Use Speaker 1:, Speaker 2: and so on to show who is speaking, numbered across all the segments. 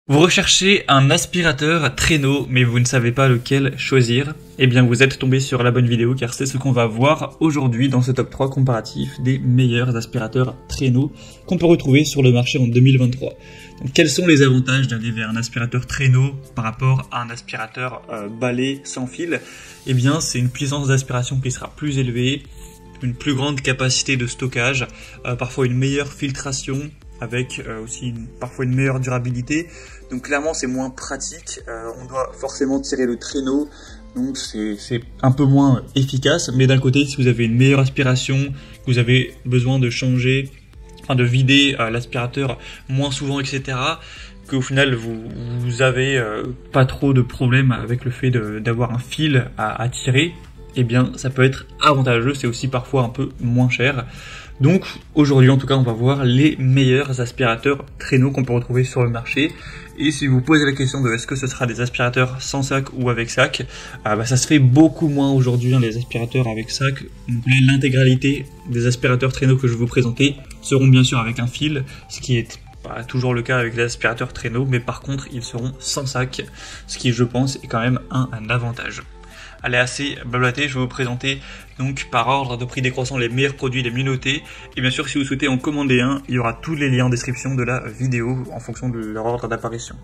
Speaker 1: Vous recherchez un aspirateur traîneau, mais vous ne savez pas lequel choisir? Eh bien, vous êtes tombé sur la bonne vidéo, car c'est ce qu'on va voir aujourd'hui dans ce top 3 comparatif des meilleurs aspirateurs traîneaux qu'on peut retrouver sur le marché en 2023. Donc, quels sont les avantages d'aller vers un aspirateur traîneau par rapport à un aspirateur balai sans fil? Eh bien, c'est une puissance d'aspiration qui sera plus élevée, une plus grande capacité de stockage, parfois une meilleure filtration, avec aussi parfois une meilleure durabilité. Donc clairement c'est moins pratique, on doit forcément tirer le traîneau, donc c'est un peu moins efficace. Mais d'un côté, si vous avez une meilleure aspiration, que vous avez besoin de changer, enfin de vider l'aspirateur moins souvent, etc., qu'au final vous avez pas trop de problèmes avec le fait d'avoir un fil à tirer, eh bien ça peut être avantageux. C'est aussi parfois un peu moins cher. Donc aujourd'hui en tout cas on va voir les meilleurs aspirateurs traîneaux qu'on peut retrouver sur le marché. Et si vous posez la question de est-ce que ce sera des aspirateurs sans sac ou avec sac, ça se fait beaucoup moins aujourd'hui, les aspirateurs avec sac. Donc l'intégralité des aspirateurs traîneaux que je vais vous présenter seront bien sûr avec un fil, ce qui est pas toujours le cas avec les aspirateurs traîneaux, mais par contre ils seront sans sac, ce qui je pense est quand même un avantage. Allez, assez blablaté, je vais vous présenter donc par ordre de prix décroissant les meilleurs produits les mieux notés. Et bien sûr, si vous souhaitez en commander un, il y aura tous les liens en description de la vidéo en fonction de leur ordre d'apparition.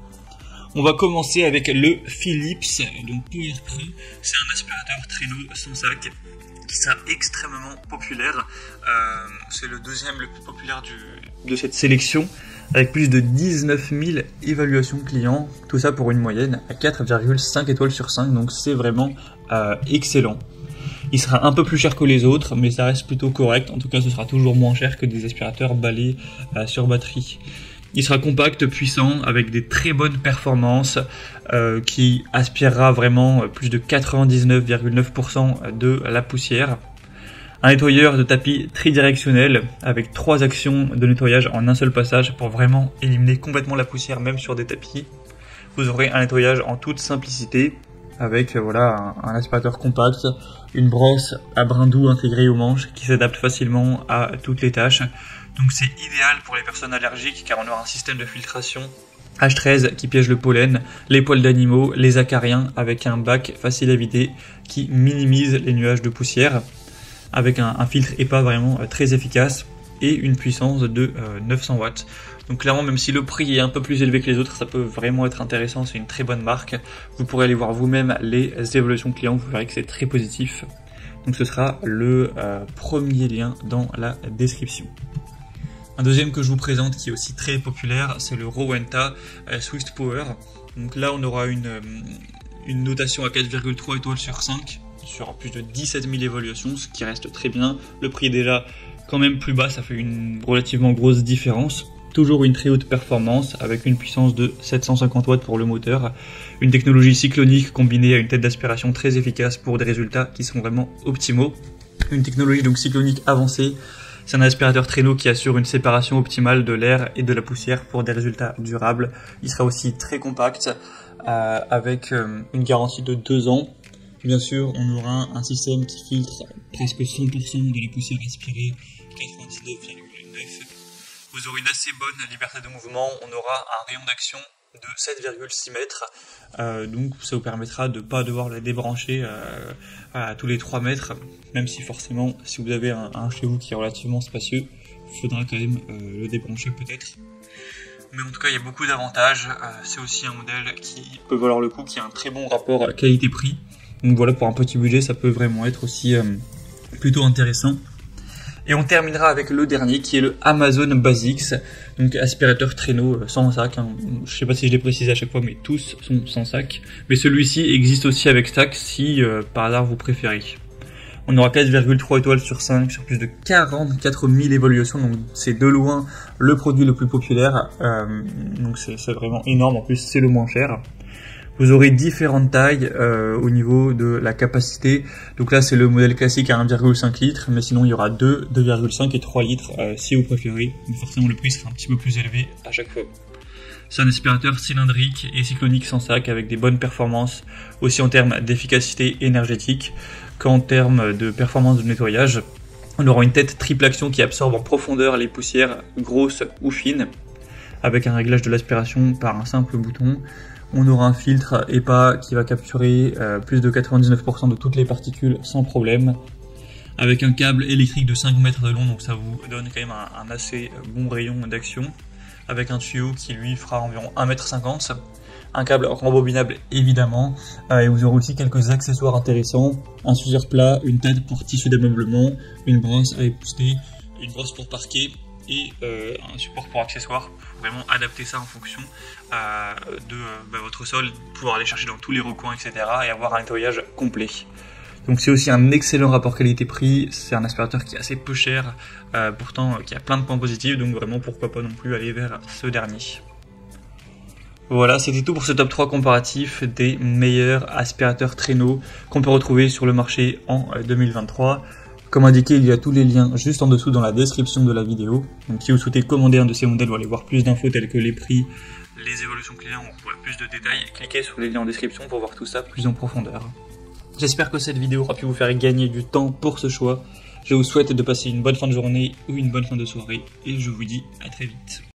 Speaker 1: On va commencer avec le Philips, donc Power Pro. C'est un aspirateur traîneau sans sac qui sera extrêmement populaire. C'est le deuxième le plus populaire de cette sélection, avec plus de 19 000 évaluations clients, tout ça pour une moyenne à 4,5 étoiles sur 5, donc c'est vraiment excellent. Il sera un peu plus cher que les autres, mais ça reste plutôt correct. En tout cas, ce sera toujours moins cher que des aspirateurs balais sur batterie. Il sera compact, puissant, avec des très bonnes performances, qui aspirera vraiment plus de 99,9% de la poussière. Un nettoyeur de tapis tridirectionnel avec 3 actions de nettoyage en un seul passage pour vraiment éliminer complètement la poussière, même sur des tapis. Vous aurez un nettoyage en toute simplicité avec un aspirateur compact, une brosse à brin doux intégrée au manche qui s'adapte facilement à toutes les tâches. Donc c'est idéal pour les personnes allergiques, car on aura un système de filtration H13 qui piège le pollen, les poils d'animaux, les acariens, avec un bac facile à vider qui minimise les nuages de poussière, avec un filtre EPA vraiment très efficace et une puissance de 900 watts. Donc clairement, même si le prix est un peu plus élevé que les autres, ça peut vraiment être intéressant, c'est une très bonne marque. Vous pourrez aller voir vous-même les évaluations clients, vous verrez que c'est très positif. Donc ce sera le premier lien dans la description. Un deuxième que je vous présente qui est aussi très populaire, c'est le Rowenta Swift Power. Donc là on aura une notation à 4,3 étoiles sur 5. Sur plus de 17 000 évaluations, ce qui reste très bien. Le prix est déjà quand même plus bas, ça fait une relativement grosse différence. Toujours une très haute performance avec une puissance de 750 watts pour le moteur. Une technologie cyclonique combinée à une tête d'aspiration très efficace pour des résultats qui sont vraiment optimaux. Une technologie donc cyclonique avancée. C'est un aspirateur traîneau qui assure une séparation optimale de l'air et de la poussière pour des résultats durables. Il sera aussi très compact avec une garantie de 2 ans. Bien sûr, on aura un système qui filtre presque 100% de la poussière aspirée, 99,9%. Vous aurez une assez bonne liberté de mouvement. On aura un rayon d'action de 7,6 mètres. Donc ça vous permettra de ne pas devoir la débrancher à tous les 3 mètres. Même si forcément, si vous avez un chez vous qui est relativement spacieux, il faudra quand même le débrancher peut-être. Mais en tout cas, il y a beaucoup d'avantages. C'est aussi un modèle qui peut valoir le coup, qui a un très bon rapport qualité-prix. Donc voilà, pour un petit budget, ça peut vraiment être aussi plutôt intéressant. Et on terminera avec le dernier qui est le Amazon Basics, donc aspirateur traîneau sans sac. Je sais pas si je l'ai précisé à chaque fois, mais tous sont sans sac. Mais celui-ci existe aussi avec sac si par hasard vous préférez. On aura 4,3 étoiles sur 5 sur plus de 44 000 évaluations, donc c'est de loin le produit le plus populaire. Donc c'est vraiment énorme, en plus c'est le moins cher. Vous aurez différentes tailles au niveau de la capacité. Donc là, c'est le modèle classique à 1,5 litres, mais sinon il y aura 2, 2,5 et 3 litres si vous préférez. Donc forcément, le prix sera un petit peu plus élevé à chaque fois. C'est un aspirateur cylindrique et cyclonique sans sac avec des bonnes performances, aussi en termes d'efficacité énergétique qu'en termes de performance de nettoyage. On aura une tête triple action qui absorbe en profondeur les poussières grosses ou fines, avec un réglage de l'aspiration par un simple bouton. On aura un filtre EPA qui va capturer plus de 99% de toutes les particules sans problème, avec un câble électrique de 5 mètres de long, donc ça vous donne quand même un assez bon rayon d'action, avec un tuyau qui lui fera environ 1,50 m, un câble rembobinable évidemment, et vous aurez aussi quelques accessoires intéressants, un suceur plat, une tête pour tissu d'ameublement, une brosse à épousseter, une brosse pour parquet, et un support pour accessoires, pour vraiment adapter ça en fonction de votre sol, pouvoir aller chercher dans tous les recoins, etc. et avoir un nettoyage complet. Donc c'est aussi un excellent rapport qualité-prix, c'est un aspirateur qui est assez peu cher, pourtant qui a plein de points positifs, donc vraiment pourquoi pas non plus aller vers ce dernier. Voilà, c'était tout pour ce top 3 comparatif des meilleurs aspirateurs traîneaux qu'on peut retrouver sur le marché en 2023. Comme indiqué, il y a tous les liens juste en dessous dans la description de la vidéo. Donc si vous souhaitez commander un de ces modèles ou aller voir plus d'infos telles que les prix, les évolutions clients ou plus de détails, cliquez sur les liens en description pour voir tout ça plus en profondeur. J'espère que cette vidéo aura pu vous faire gagner du temps pour ce choix. Je vous souhaite de passer une bonne fin de journée ou une bonne fin de soirée et je vous dis à très vite.